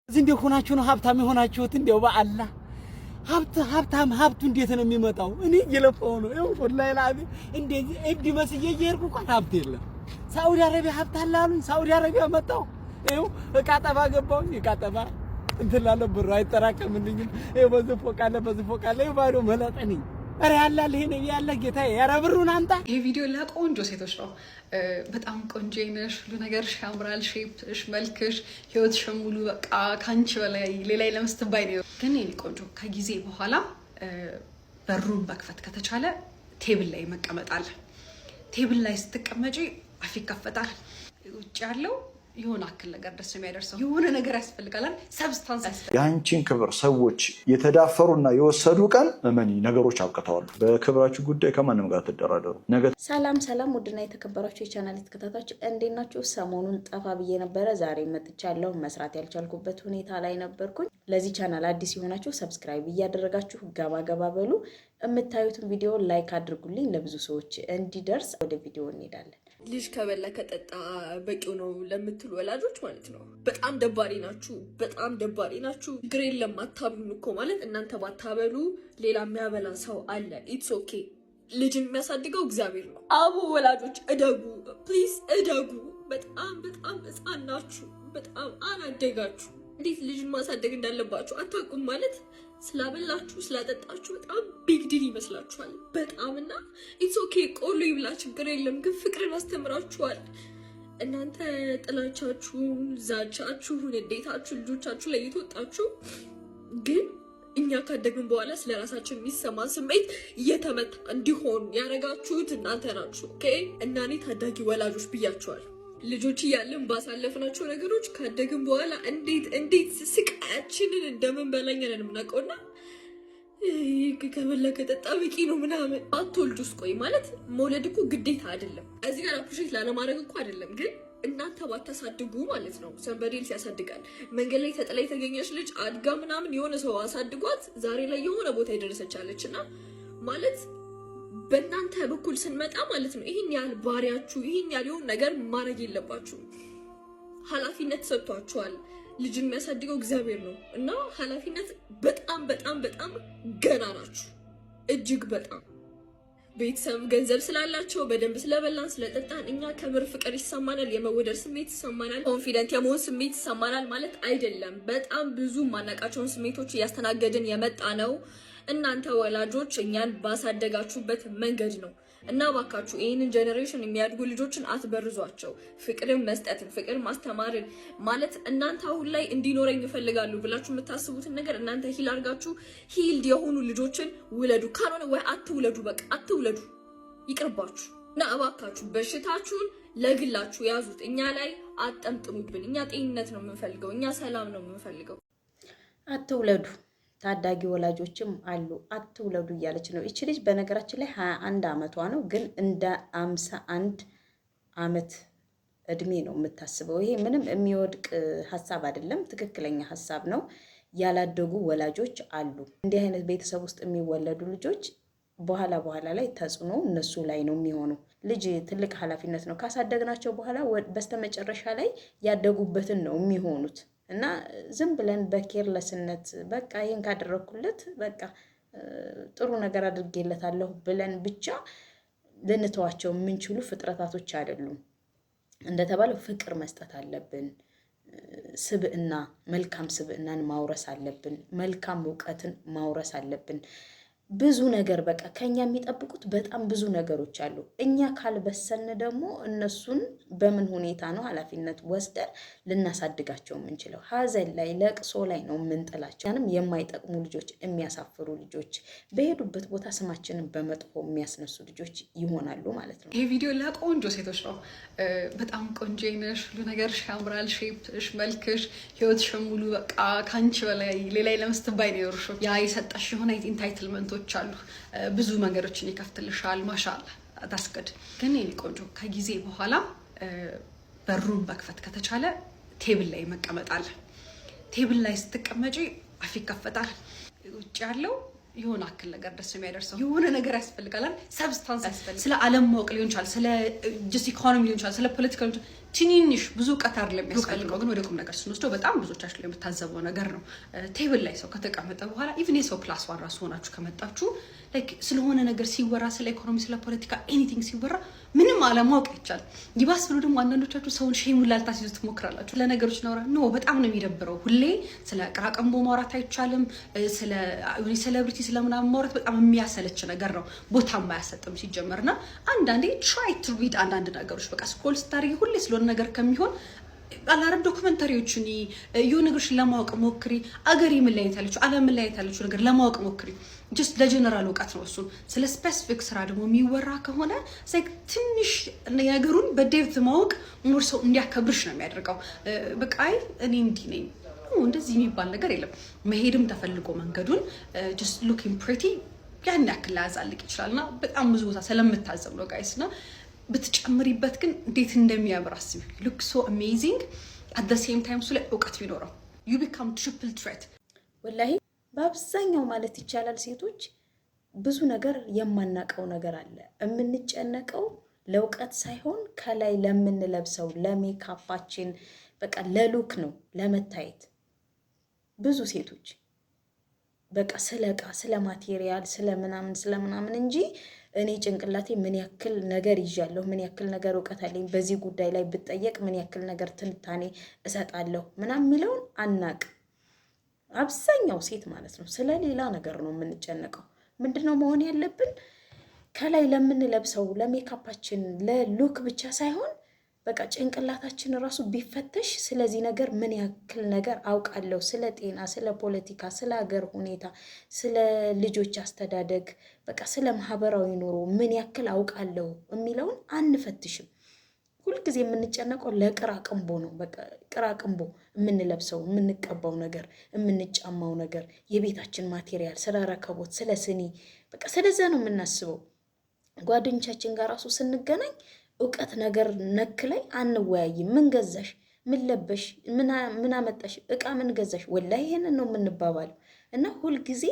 እንዴት ሆናችሁ ነው ሀብታም የሆናችሁት? እንደው በአላህ ሀብቱ እንዴት ነው የሚመጣው? እኔ እየለፋው ነው። ይኸው ወላሂ ላቢ እንደዚህ እብድ መስዬ እየሄድኩ እንኳን ሀብት የለም። ሳውዲ አረቢያ ሀብት አለ አሉኝ። ሳውዲ አረቢያ መጣሁ። ይኸው እቃ ጠባ ገባሁኝ። እቃ ጠባ እንትን ላለው ብሩ አይጠራቀምልኝም። ይኸው በዚህ ፎቅ አለ ይኸው ባዶ መለጠ ነኝ። ኧረ ያላል ይሄ ነው ያለ ጌታዬ፣ ኧረ ብሩን አምጣ። ይሄ ቪዲዮ ለቆንጆ ሴቶች ነው። በጣም ቆንጆ ነሽ፣ ሁሉ ነገርሽ ያምራል፣ ሼፕሽ፣ መልክሽ፣ ህይወትሽ ሙሉ በቃ ካንቺ በላይ ሌላ ለምስትባይ ነው። ግን ይሄ ቆንጆ ከጊዜ በኋላ በሩን መክፈት ከተቻለ ቴብል ላይ መቀመጥ አለ። ቴብል ላይ ስትቀመጪ አፍ ይከፈታል። ውጭ ያለው የሆነ አክል ነገር ደስ የሚያደርሰው የሆነ ነገር ያስፈልጋል። ሰብስታንስ ያስፈልጋል። የአንቺን ክብር ሰዎች የተዳፈሩና የወሰዱ ቀን እመኒ ነገሮች አብቅተዋል። በክብራችሁ ጉዳይ ከማንም ጋር ትደራደሩ። ሰላም ውድና የተከበራችሁ የቻናል ተከታታዮች እንዴት ናችሁ? ሰሞኑን ጠፋ ብዬ ነበረ። ዛሬ መጥቻለሁ። መስራት ያልቻልኩበት ሁኔታ ላይ ነበርኩኝ። ለዚህ ቻናል አዲስ የሆናችሁ ሰብስክራይብ እያደረጋችሁ ገባ በሉ። የምታዩትን ቪዲዮ ላይክ አድርጉልኝ ለብዙ ሰዎች እንዲደርስ። ወደ ቪዲዮ እንሄዳለን። ልጅ ከበላ ከጠጣ በቂው ነው ለምትሉ ወላጆች ማለት ነው በጣም ደባሪ ናችሁ። ችግር የለም አታብሉን እኮ ማለት እናንተ ባታበሉ ሌላ የሚያበላ ሰው አለ። ኢትስ ኦኬ። ልጅን የሚያሳድገው እግዚአብሔር ነው። አቡ ወላጆች እደጉ፣ ፕሊዝ እደጉ። በጣም ሕፃን ናችሁ። በጣም አላደጋችሁ። እንዴት ልጅን ማሳደግ እንዳለባችሁ አታውቁም ማለት ስላበላችሁ ስላጠጣችሁ በጣም ቢግ ዲል ይመስላችኋል። በጣምና ኢትስ ኦኬ ቆሎ ይብላ ችግር የለም ግን ፍቅርን አስተምራችኋል። እናንተ ጥላቻችሁን፣ ዛቻችሁን፣ እንዴታችሁ ልጆቻችሁ ላይ የተወጣችሁ ግን እኛ ካደግን በኋላ ስለ ራሳችን የሚሰማ ስሜት እየተመታ እንዲሆን ያደረጋችሁት እናንተ ናችሁ። ኦኬ እና እኔ ታዳጊ ወላጆች ብያችኋል። ልጆች እያለን ባሳለፍናቸው ነገሮች ካደግን በኋላ እንዴት ስቃያችንን እንደምንበላኝ ነን የምናውቀውና ከበላ ከጠጣ በቂ ነው ምናምን አትወልዱ ውስጥ ቆይ ማለት መውለድ እኮ ግዴታ አይደለም። እዚህ ጋር አፕሪሼት ላለማድረግ እኮ አይደለም፣ ግን እናንተ ባታሳድጉ ማለት ነው ሰንበዴልስ ያሳድጋል። መንገድ ላይ ተጥላ የተገኘች ልጅ አድጋ ምናምን የሆነ ሰው አሳድጓት ዛሬ ላይ የሆነ ቦታ የደረሰቻለች እና ማለት በእናንተ በኩል ስንመጣ ማለት ነው ይህን ያህል ባሪያችሁ ይህን ያህል የሆነ ነገር ማድረግ የለባችሁ። ኃላፊነት ሰጥቷችኋል። ልጅን የሚያሳድገው እግዚአብሔር ነው እና ኃላፊነት በጣም ገና ናችሁ። እጅግ በጣም ቤተሰብ ገንዘብ ስላላቸው በደንብ ስለበላን ስለጠጣን እኛ ከምር ፍቅር ይሰማናል፣ የመወደድ ስሜት ይሰማናል፣ ኮንፊደንት የመሆን ስሜት ይሰማናል ማለት አይደለም። በጣም ብዙ ማናቃቸውን ስሜቶች እያስተናገድን የመጣ ነው። እናንተ ወላጆች እኛን ባሳደጋችሁበት መንገድ ነው እና ባካችሁ ይህንን ጀኔሬሽን የሚያድጉ ልጆችን አትበርዟቸው። ፍቅርን መስጠትን፣ ፍቅር ማስተማርን ማለት እናንተ አሁን ላይ እንዲኖረኝ ይፈልጋሉ ብላችሁ የምታስቡትን ነገር እናንተ ሂል አድርጋችሁ ሂልድ የሆኑ ልጆችን ውለዱ። ካልሆነ ወይ አትውለዱ፣ በቃ አትውለዱ፣ ይቅርባችሁ እና እባካችሁ በሽታችሁን ለግላችሁ ያዙት። እኛ ላይ አጠምጥሙብን። እኛ ጤንነት ነው የምንፈልገው፣ እኛ ሰላም ነው የምንፈልገው። አትውለዱ። ታዳጊ ወላጆችም አሉ። አትውለዱ እያለች ነው እቺ ልጅ። በነገራችን ላይ 21 ዓመቷ ነው፣ ግን እንደ 51 ዓመት እድሜ ነው የምታስበው። ይሄ ምንም የሚወድቅ ሀሳብ አይደለም፣ ትክክለኛ ሀሳብ ነው። ያላደጉ ወላጆች አሉ። እንዲህ አይነት ቤተሰብ ውስጥ የሚወለዱ ልጆች በኋላ ላይ ተጽዕኖ እነሱ ላይ ነው የሚሆነው። ልጅ ትልቅ ኃላፊነት ነው። ካሳደግናቸው በኋላ በስተመጨረሻ ላይ ያደጉበትን ነው የሚሆኑት። እና ዝም ብለን በኬርለስነት በቃ ይሄን ካደረኩለት በቃ ጥሩ ነገር አድርጌለታለሁ ብለን ብቻ ልንተዋቸው የምንችሉ ፍጥረታቶች አይደሉም። እንደተባለው ፍቅር መስጠት አለብን። ስብዕና፣ መልካም ስብዕናን ማውረስ አለብን። መልካም እውቀትን ማውረስ አለብን። ብዙ ነገር በቃ ከኛ የሚጠብቁት በጣም ብዙ ነገሮች አሉ። እኛ ካልበሰልን ደግሞ እነሱን በምን ሁኔታ ነው ኃላፊነት ወስደን ልናሳድጋቸው የምንችለው? ሀዘን ላይ ለቅሶ ላይ ነው የምንጥላቸው። ያንም የማይጠቅሙ ልጆች፣ የሚያሳፍሩ ልጆች፣ በሄዱበት ቦታ ስማችንን በመጥፎ የሚያስነሱ ልጆች ይሆናሉ ማለት ነው። ይሄ ቪዲዮ ለቆንጆ ሴቶች ነው። በጣም ቆንጆ ነሽ፣ ሁሉ ነገርሽ ያምራል፣ ሼፕሽ፣ መልክሽ፣ ህይወትሽ ሙሉ በቃ ካንቺ በላይ ሌላ ለምስትባይ ነው የወርሾ ያ የሰጠሽ የሆነ ኢንታይትልመንት አሉ። ብዙ መንገዶችን ይከፍትልሻል። ማሻአላ ታስቀድ። ግን ይሄ ቆንጆ ከጊዜ በኋላ በሩን መክፈት ከተቻለ ቴብል ላይ መቀመጥ አለ። ቴብል ላይ ስትቀመጪ አፍ ይከፈታል። ውጭ ያለው የሆነ አክል ነገር ደስ የሚያደርሰው የሆነ ነገር ያስፈልጋል። ሰብስታንስ ያስፈልጋል። ስለ ዓለም ማወቅ ሊሆን ይችላል፣ ስለ ጀስት ኢኮኖሚ ሊሆን ይችላል፣ ስለ ፖለቲካ ሊሆን ይችላል። ትንንሽ ብዙ እውቀት አይደለም የሚያስፈልገው። ግን ወደ ቁም ነገር ስንወስደው በጣም ብዙዎቻችሁ ላይ የምታዘበው ነገር ነው። ቴብል ላይ ሰው ከተቀመጠ በኋላ ኢቭን የሰው ፕላስ ዋን ራሱ ሆናችሁ ከመጣችሁ ላይክ ስለሆነ ነገር ሲወራ ስለ ኢኮኖሚ ስለ ፖለቲካ ኤኒቲንግ ሲወራ ምንም አለማወቅ አይቻልም። ይባስ ብሎ ደግሞ አንዳንዶቻችሁ ሰውን ሼሙን ላልታስይዙ ትሞክራላችሁ። ለነገሮች ነው በጣም ነው የሚደብረው። ሁሌ ስለ ቅራቅንቦ ማውራት አይቻልም። ስለ ሴሌብሪቲ ስለምናምን ማውራት በጣም የሚያሰለች ነገር ነው። ቦታ የማያሰጥም ሲጀመርና አንዳንዴ ትራይ ቱ ሪድ አንዳንድ ነገሮች በቃ ስክሮል ስታደርጊ ሁሌ ስለሆነ ነገር ከሚሆን አላረም ዶክመንታሪዎችን የሆነ ነገሮች ለማወቅ ሞክሪ። አገሬ ምን ላይ ታለች ዓለም ምን ላይ ታለች ነገር ለማወቅ ሞክሪ። ጀስት ለጀነራል እውቀት ነው እሱ። ስለ ስፔሲፊክ ስራ ደግሞ የሚወራ ከሆነ ላይክ ትንሽ ነገሩን በዴፕት ማወቅ ሞር ሰው እንዲያከብርሽ ነው የሚያደርገው። በቃ አይ እኔ እንዲህ ነኝ እንደዚህ የሚባል ነገር የለም። መሄድም ተፈልጎ መንገዱን ጀስት ሉኪንግ ፕሪቲ ያን ያክል ላያዛልቅ ይችላልና በጣም ብዙ ቦታ ስለምታዘብ ነው ጋይስና ብትጨምሪበት ግን እንዴት እንደሚያምር አስቢ። ሉክ ሶ አሜዚንግ አት ዘ ሴም ታይም ላይ እውቀት ቢኖረው ዩ ቢካም ትሪፕል ትሬት። ወላሂ በአብዛኛው ማለት ይቻላል ሴቶች ብዙ ነገር የማናቀው ነገር አለ። የምንጨነቀው ለእውቀት ሳይሆን ከላይ ለምንለብሰው ለሜካፓችን በቃ ለሉክ ነው ለመታየት። ብዙ ሴቶች በቃ ስለ እቃ ስለ ማቴሪያል ስለ ምናምን እንጂ እኔ ጭንቅላቴ ምን ያክል ነገር ይዣለሁ፣ ምን ያክል ነገር እውቀት አለኝ፣ በዚህ ጉዳይ ላይ ብጠየቅ ምን ያክል ነገር ትንታኔ እሰጣለሁ ምናምን የሚለውን አናቅ። አብዛኛው ሴት ማለት ነው ስለ ሌላ ነገር ነው የምንጨነቀው። ምንድነው መሆን ያለብን? ከላይ ለምንለብሰው ለሜካፓችን ለሉክ ብቻ ሳይሆን በቃ ጭንቅላታችን ራሱ ቢፈተሽ ስለዚህ ነገር ምን ያክል ነገር አውቃለሁ፣ ስለ ጤና፣ ስለ ፖለቲካ፣ ስለ ሀገር ሁኔታ፣ ስለ ልጆች አስተዳደግ፣ በቃ ስለ ማህበራዊ ኑሮ ምን ያክል አውቃለሁ የሚለውን አንፈትሽም። ሁልጊዜ የምንጨነቀው ለቅራቅንቦ ነው። በቃ ቅራቅንቦ የምንለብሰው፣ የምንቀባው ነገር፣ የምንጫማው ነገር፣ የቤታችን ማቴሪያል፣ ስለ ረከቦት፣ ስለ ስኒ፣ በቃ ስለዛ ነው የምናስበው። ጓደኞቻችን ጋር ራሱ ስንገናኝ እውቀት ነገር ነክ ላይ አንወያይም። ምን ገዛሽ፣ ምን ለበሽ፣ ምን አመጣሽ፣ እቃ ምን ገዛሽ፣ ወላሂ ይሄንን ነው የምንባባለው። እና ሁልጊዜ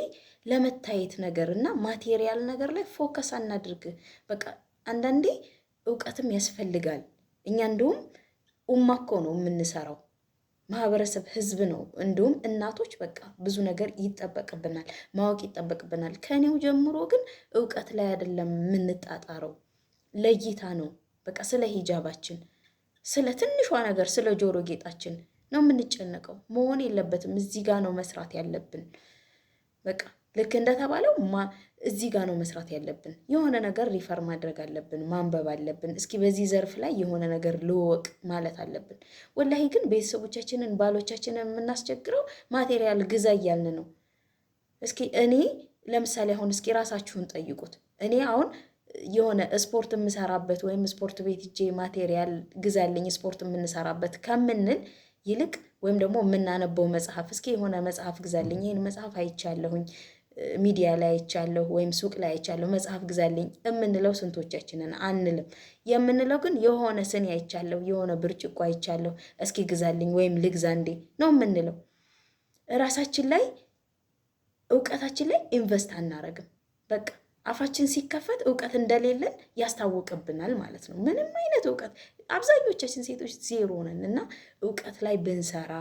ለመታየት ነገር እና ማቴሪያል ነገር ላይ ፎከስ አናድርግ። በቃ አንዳንዴ እውቀትም ያስፈልጋል። እኛ እንደውም ኡማ እኮ ነው የምንሰራው፣ ማህበረሰብ ህዝብ ነው። እንደውም እናቶች በቃ ብዙ ነገር ይጠበቅብናል፣ ማወቅ ይጠበቅብናል። ከኔው ጀምሮ ግን እውቀት ላይ አይደለም የምንጣጣረው፣ ለይታ ነው። በቃ ስለ ሂጃባችን፣ ስለ ትንሿ ነገር፣ ስለ ጆሮ ጌጣችን ነው የምንጨነቀው። መሆን የለበትም። እዚህ ጋር ነው መስራት ያለብን። በቃ ልክ እንደተባለው እዚህ ጋር ነው መስራት ያለብን። የሆነ ነገር ሪፈር ማድረግ አለብን፣ ማንበብ አለብን። እስኪ በዚህ ዘርፍ ላይ የሆነ ነገር ልወቅ ማለት አለብን። ወላሂ ግን ቤተሰቦቻችንን ባሎቻችንን የምናስቸግረው ማቴሪያል ግዛ እያልን ነው። እስኪ እኔ ለምሳሌ አሁን እስኪ ራሳችሁን ጠይቁት። እኔ አሁን የሆነ ስፖርት የምሰራበት ወይም ስፖርት ቤት ሂጄ ማቴሪያል ግዛልኝ ስፖርት የምንሰራበት ከምንል ይልቅ ወይም ደግሞ የምናነበው መጽሐፍ እስኪ የሆነ መጽሐፍ ግዛልኝ፣ ይህን መጽሐፍ አይቻለሁኝ ሚዲያ ላይ አይቻለሁ ወይም ሱቅ ላይ አይቻለሁ መጽሐፍ ግዛልኝ የምንለው ስንቶቻችንን አንልም። የምንለው ግን የሆነ ስኒ አይቻለሁ፣ የሆነ ብርጭቆ አይቻለሁ እስኪ ግዛልኝ ወይም ልግዛ እንዴ ነው የምንለው። ራሳችን ላይ እውቀታችን ላይ ኢንቨስት አናረግም። በቃ አፋችን ሲከፈት እውቀት እንደሌለን ያስታውቅብናል ማለት ነው። ምንም አይነት እውቀት አብዛኞቻችን ሴቶች ዜሮ ነን እና እውቀት ላይ ብንሰራ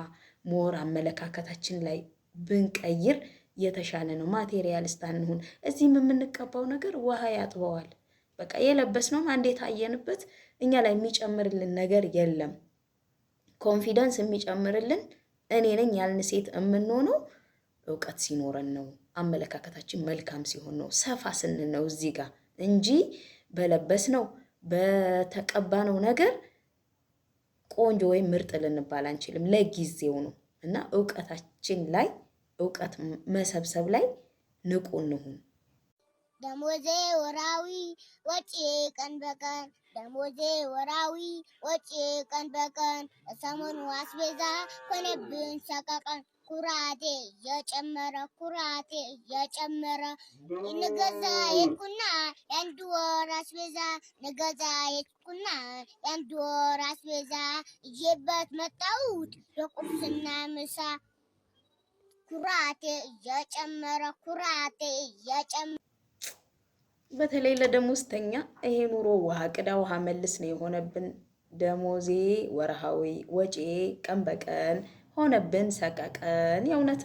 ሞር አመለካከታችን ላይ ብንቀይር የተሻለ ነው። ማቴሪያሊስት አንሁን። እዚህም የምንቀባው ነገር ውሃ ያጥበዋል። በቃ የለበስነውም አንዴ ታየንበት እኛ ላይ የሚጨምርልን ነገር የለም። ኮንፊደንስ የሚጨምርልን እኔ ነኝ ያልን ሴት የምንሆነው እውቀት ሲኖረን ነው። አመለካከታችን መልካም ሲሆን ነው። ሰፋ ስንል ነው እዚህ ጋር እንጂ በለበስነው በተቀባነው ነገር ቆንጆ ወይም ምርጥ ልንባል አንችልም። ለጊዜው ነው እና እውቀታችን ላይ እውቀት መሰብሰብ ላይ ንቁ እንሁን። ደሞዜ ወራዊ ወጪ ቀን በቀን ደሞዜ ወራዊ ወጪ ቀን በቀን ሰሞኑ አስቤዛ ሆነብን ሰቀቀን ኩራቴ የጨመረ ንገዛ የኩና የአንድ ወር አስቤዛ ንገዛ የኩና የአንድ ወር አስቤዛ እየበት መጣሁት ለቁርስና ምሳ ኩራቴ የጨመረ በተለይ ለደሞዝተኛ ይሄ ኑሮ ውሃ ቅዳ ውሃ መልስ ነው የሆነብን። ደሞዜ ወርሃዊ ወጪ ቀን በቀን ሆነብን ሰቀቀን። የእውነት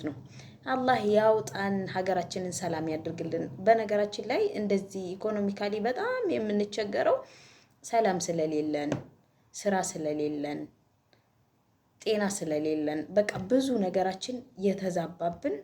ነው። አላህ ያውጣን፣ ሀገራችንን ሰላም ያድርግልን። በነገራችን ላይ እንደዚህ ኢኮኖሚካሊ በጣም የምንቸገረው ሰላም ስለሌለን፣ ስራ ስለሌለን፣ ጤና ስለሌለን፣ በቃ ብዙ ነገራችን የተዛባብን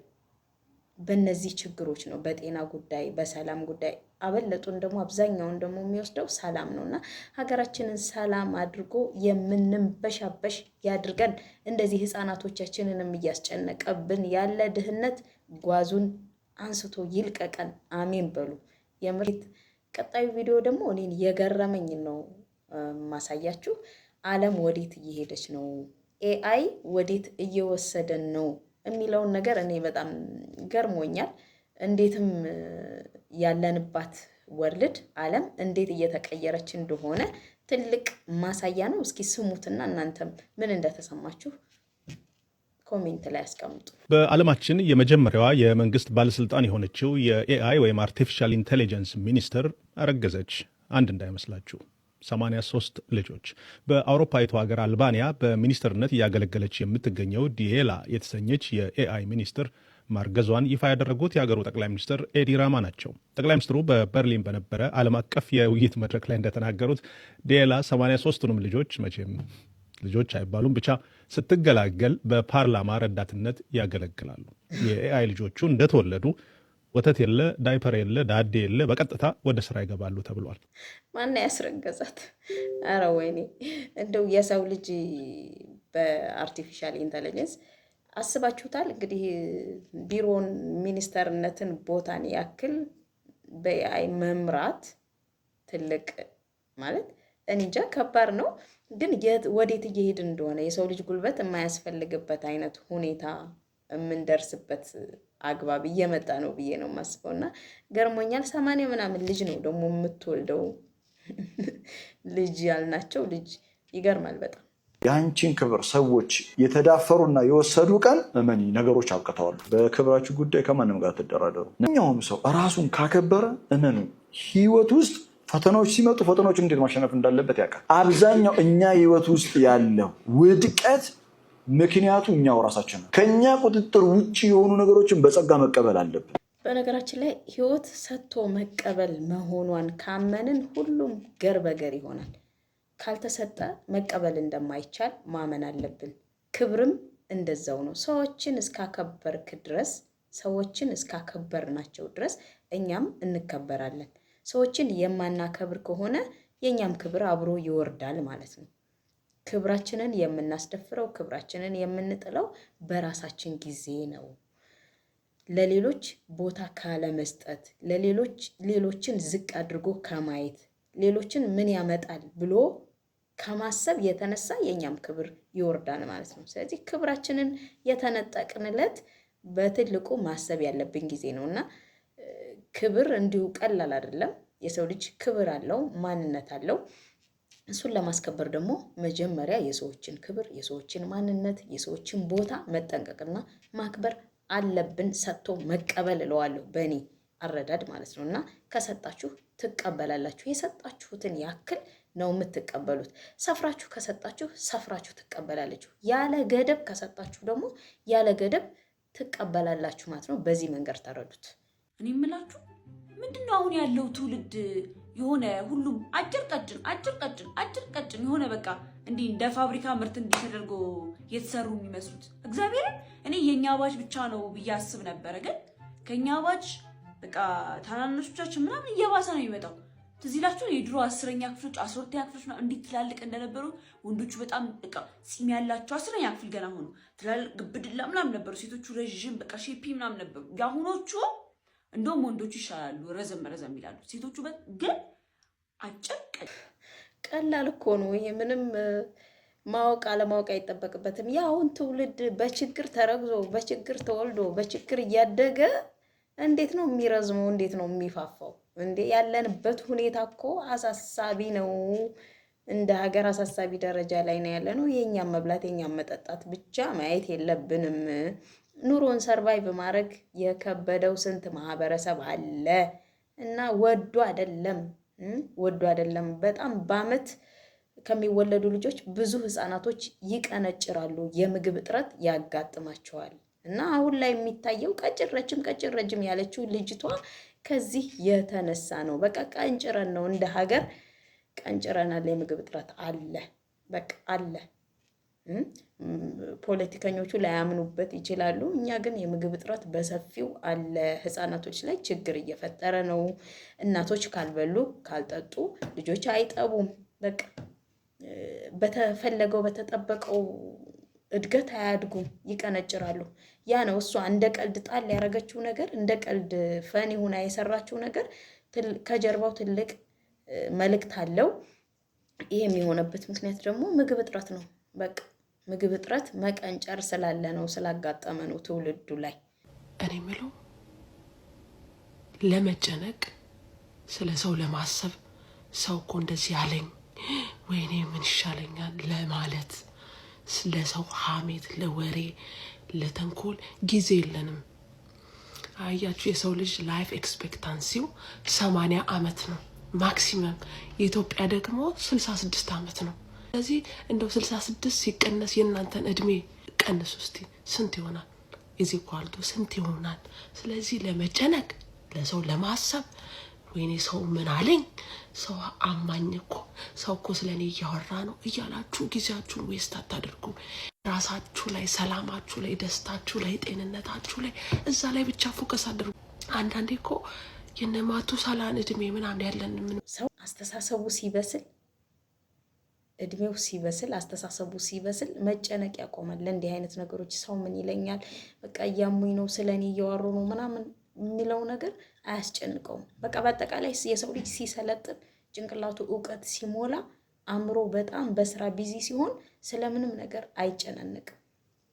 በእነዚህ ችግሮች ነው። በጤና ጉዳይ፣ በሰላም ጉዳይ አበለጡን ደግሞ አብዛኛውን ደግሞ የሚወስደው ሰላም ነውና ሀገራችንን ሰላም አድርጎ የምንበሻበሽ ያድርገን። እንደዚህ ህፃናቶቻችንንም እያስጨነቀብን ያለ ድህነት ጓዙን አንስቶ ይልቀቀን። አሜን በሉ። የምሬት ቀጣዩ ቪዲዮ ደግሞ እኔን የገረመኝ ነው ማሳያችሁ። ዓለም ወዴት እየሄደች ነው? ኤአይ ወዴት እየወሰደን ነው የሚለውን ነገር እኔ በጣም ገርሞኛል። እንዴትም ያለንባት ወርልድ ዓለም እንዴት እየተቀየረች እንደሆነ ትልቅ ማሳያ ነው። እስኪ ስሙትና እናንተም ምን እንደተሰማችሁ ኮሜንት ላይ አስቀምጡ። በዓለማችን የመጀመሪያዋ የመንግስት ባለስልጣን የሆነችው የኤአይ ወይም አርቲፊሻል ኢንቴሊጀንስ ሚኒስትር አረገዘች። አንድ እንዳይመስላችሁ 83 ልጆች። በአውሮፓዊቱ ሀገር አልባንያ በሚኒስትርነት እያገለገለች የምትገኘው ዲዬላ የተሰኘች የኤአይ ሚኒስትር ማርገዟን ይፋ ያደረጉት የሀገሩ ጠቅላይ ሚኒስትር ኤዲ ራማ ናቸው። ጠቅላይ ሚኒስትሩ በበርሊን በነበረ ዓለም አቀፍ የውይይት መድረክ ላይ እንደተናገሩት ዲዬላ 83ቱንም ልጆች መቼም ልጆች አይባሉም ብቻ ስትገላገል በፓርላማ ረዳትነት ያገለግላሉ። የኤአይ ልጆቹ እንደተወለዱ ወተት የለ ዳይፐር የለ ዳዴ የለ በቀጥታ ወደ ስራ ይገባሉ ተብሏል። ማን ያስረገዛት? አረ ወይኔ! እንደው የሰው ልጅ በአርቲፊሻል ኢንተለጀንስ አስባችሁታል? እንግዲህ ቢሮን ሚኒስተርነትን ቦታን ያክል በኤአይ መምራት ትልቅ ማለት እኔ እንጃ ከባድ ነው። ግን ወዴት እየሄድን እንደሆነ የሰው ልጅ ጉልበት የማያስፈልግበት አይነት ሁኔታ የምንደርስበት አግባብ እየመጣ ነው ብዬ ነው የማስበው። እና ገርሞኛል። 80 ምናምን ልጅ ነው ደግሞ የምትወልደው ልጅ ያልናቸው ልጅ ይገርማል በጣም። የአንቺን ክብር ሰዎች የተዳፈሩና የወሰዱ ቀን እመኒ ነገሮች አብቅተዋል። በክብራችሁ ጉዳይ ከማንም ጋር ትደራደሩ። ማንኛውም ሰው ራሱን ካከበረ እመኑ ህይወት ውስጥ ፈተናዎች ሲመጡ ፈተናዎች እንዴት ማሸነፍ እንዳለበት ያውቃል። አብዛኛው እኛ ህይወት ውስጥ ያለው ውድቀት ምክንያቱ እኛው ራሳችን ነው። ከኛ ቁጥጥር ውጭ የሆኑ ነገሮችን በጸጋ መቀበል አለብን። በነገራችን ላይ ህይወት ሰጥቶ መቀበል መሆኗን ካመንን ሁሉም ገር በገር ይሆናል። ካልተሰጠ መቀበል እንደማይቻል ማመን አለብን። ክብርም እንደዛው ነው። ሰዎችን እስካከበርናቸው ድረስ እኛም እንከበራለን። ሰዎችን የማናከብር ከሆነ የኛም ክብር አብሮ ይወርዳል ማለት ነው። ክብራችንን የምናስደፍረው ክብራችንን የምንጥለው በራሳችን ጊዜ ነው። ለሌሎች ቦታ ካለመስጠት፣ ሌሎችን ዝቅ አድርጎ ከማየት፣ ሌሎችን ምን ያመጣል ብሎ ከማሰብ የተነሳ የኛም ክብር ይወርዳል ማለት ነው። ስለዚህ ክብራችንን የተነጠቅንለት በትልቁ ማሰብ ያለብን ጊዜ ነውና ክብር እንዲሁ ቀላል አይደለም። የሰው ልጅ ክብር አለው፣ ማንነት አለው። እሱን ለማስከበር ደግሞ መጀመሪያ የሰዎችን ክብር፣ የሰዎችን ማንነት፣ የሰዎችን ቦታ መጠንቀቅና ማክበር አለብን። ሰጥቶ መቀበል እለዋለሁ በእኔ አረዳድ ማለት ነው። እና ከሰጣችሁ ትቀበላላችሁ። የሰጣችሁትን ያክል ነው የምትቀበሉት። ሰፍራችሁ ከሰጣችሁ ሰፍራችሁ ትቀበላላችሁ። ያለ ገደብ ከሰጣችሁ ደግሞ ያለ ገደብ ትቀበላላችሁ ማለት ነው። በዚህ መንገድ ተረዱት። እኔ የምላችሁ ምንድነው አሁን ያለው ትውልድ የሆነ ሁሉም አጭር ቀጭን የሆነ በቃ እንዲህ እንደ ፋብሪካ ምርት እንዲተደርጎ የተሰሩ የሚመስሉት። እግዚአብሔርን እኔ የኛ ባች ብቻ ነው ብዬ አስብ ነበረ። ግን ከኛ ባች በቃ ታናናሾቻችን ምናምን እየባሰ ነው የሚመጣው። ትዝ ይላችሁ የድሮ 10ኛ ክፍሎች 12ኛ ክፍሎች እንዲህ ትላልቅ እንደነበሩ ወንዶቹ በጣም በቃ ፂም ያላቸው 10ኛ ክፍል ገና ሆኖ ትላልቅ ግብድላ ምናምን ነበሩ። ሴቶቹ ረዥም በቃ ሼፒ ምናምን ነበሩ። ያሁኖቹ እንደውም ወንዶቹ ይሻላሉ፣ ረዘም ይላሉ። ሴቶቹ ግን አጭር ቀላል እኮ ነው። ይሄ ምንም ማወቅ አለማወቅ አይጠበቅበትም። ያሁን ትውልድ በችግር ተረግዞ በችግር ተወልዶ በችግር እያደገ እንዴት ነው የሚረዝመው? እንዴት ነው የሚፋፋው? እንዴ ያለንበት ሁኔታ እኮ አሳሳቢ ነው። እንደ ሀገር አሳሳቢ ደረጃ ላይ ነው ያለነው። የኛም መብላት የኛም መጠጣት ብቻ ማየት የለብንም። ኑሮን ሰርቫይቭ ማድረግ የከበደው ስንት ማህበረሰብ አለ እና ወዶ አይደለም ወዶ አይደለም። በጣም በአመት ከሚወለዱ ልጆች ብዙ ህፃናቶች ይቀነጭራሉ፣ የምግብ እጥረት ያጋጥማቸዋል። እና አሁን ላይ የሚታየው ቀጭን ረጅም ያለችው ልጅቷ ከዚህ የተነሳ ነው። በቃ ቀንጭረን ነው እንደ ሀገር ቀንጭረናል። የምግብ እጥረት አለ፣ በቃ አለ። ፖለቲከኞቹ ላያምኑበት ይችላሉ። እኛ ግን የምግብ እጥረት በሰፊው አለ። ህፃናቶች ላይ ችግር እየፈጠረ ነው። እናቶች ካልበሉ ካልጠጡ ልጆች አይጠቡም። በቃ በተፈለገው በተጠበቀው እድገት አያድጉም፣ ይቀነጭራሉ። ያ ነው እሷ እንደ ቀልድ ጣል ያደረገችው ነገር፣ እንደ ቀልድ ፈን ሆና የሰራችው ነገር ከጀርባው ትልቅ መልእክት አለው። ይሄ የሚሆነበት ምክንያት ደግሞ ምግብ እጥረት ነው። በቃ ምግብ እጥረት መቀንጨር ስላለ ነው፣ ስላጋጠመ ነው ትውልዱ ላይ። እኔ የምለው ለመጨነቅ ስለ ሰው ለማሰብ ሰው እኮ እንደዚህ ያለኝ ወይኔ ምን ይሻለኛል ለማለት ስለ ሰው ሐሜት፣ ለወሬ፣ ለተንኮል ጊዜ የለንም። አያችሁ የሰው ልጅ ላይፍ ኤክስፔክታንሲው 80 ዓመት ነው ማክሲመም። የኢትዮጵያ ደግሞ 66 ዓመት ነው። ስለዚህ እንደው 66 ሲቀነስ የእናንተን እድሜ ቀንስ ውስጥ ስንት ይሆናል? እዚህ ኳልቱ ስንት ይሆናል? ስለዚህ ለመጨነቅ ለሰው ለማሰብ ወይኔ ሰው ምን አለኝ፣ ሰው አማኝ እኮ ሰው እኮ ስለኔ እያወራ ነው እያላችሁ ጊዜያችሁን ዌስት አታድርጉ። ራሳችሁ ላይ፣ ሰላማችሁ ላይ፣ ደስታችሁ ላይ፣ ጤንነታችሁ ላይ እዛ ላይ ብቻ ፎከስ አድርጉ። አንዳንዴ እኮ የነማቱ ሳላን እድሜ ምናምን ያለን ሰው አስተሳሰቡ ሲበስል እድሜው ሲበስል አስተሳሰቡ ሲበስል መጨነቅ ያቆማል። ለእንዲህ አይነት ነገሮች ሰው ምን ይለኛል፣ በቃ እያሙኝ ነው፣ ስለኔ እያወሩ ነው ምናምን የሚለው ነገር አያስጨንቀውም። በቃ በአጠቃላይ የሰው ልጅ ሲሰለጥን ጭንቅላቱ እውቀት ሲሞላ አእምሮ በጣም በስራ ቢዚ ሲሆን ስለምንም ነገር አይጨናነቅም።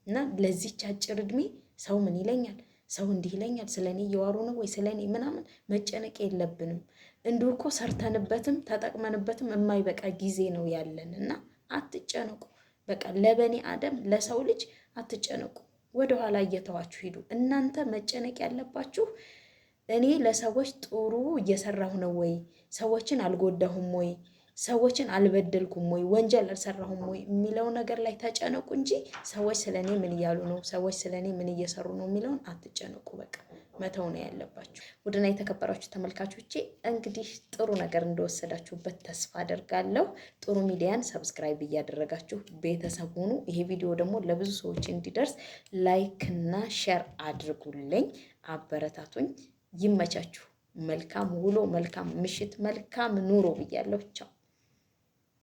እና ለዚህች አጭር እድሜ ሰው ምን ይለኛል፣ ሰው እንዲህ ይለኛል፣ ስለኔ እያወሩ ነው ወይ ስለኔ ምናምን መጨነቅ የለብንም። እንዲሁ እኮ ሰርተንበትም ተጠቅመንበትም የማይበቃ ጊዜ ነው ያለን እና አትጨነቁ። በቃ ለበኔ አደም ለሰው ልጅ አትጨነቁ። ወደኋላ እየተዋችሁ ሂዱ። እናንተ መጨነቅ ያለባችሁ እኔ ለሰዎች ጥሩ እየሰራሁ ነው ወይ፣ ሰዎችን አልጎዳሁም ወይ፣ ሰዎችን አልበደልኩም ወይ፣ ወንጀል አልሰራሁም ወይ የሚለው ነገር ላይ ተጨነቁ እንጂ ሰዎች ስለኔ ምን እያሉ ነው፣ ሰዎች ስለኔ ምን እየሰሩ ነው የሚለውን አትጨነቁ። በቃ መተው ነው ያለባችሁ። ውድና የተከበራችሁ ተመልካቾቼ እንግዲህ ጥሩ ነገር እንደወሰዳችሁበት ተስፋ አደርጋለሁ። ጥሩ ሚዲያን ሰብስክራይብ እያደረጋችሁ ቤተሰብ ሁኑ። ይሄ ቪዲዮ ደግሞ ለብዙ ሰዎች እንዲደርስ ላይክ እና ሼር አድርጉልኝ፣ አበረታቱኝ። ይመቻችሁ። መልካም ውሎ፣ መልካም ምሽት፣ መልካም ኑሮ ብያለሁ። ቻው።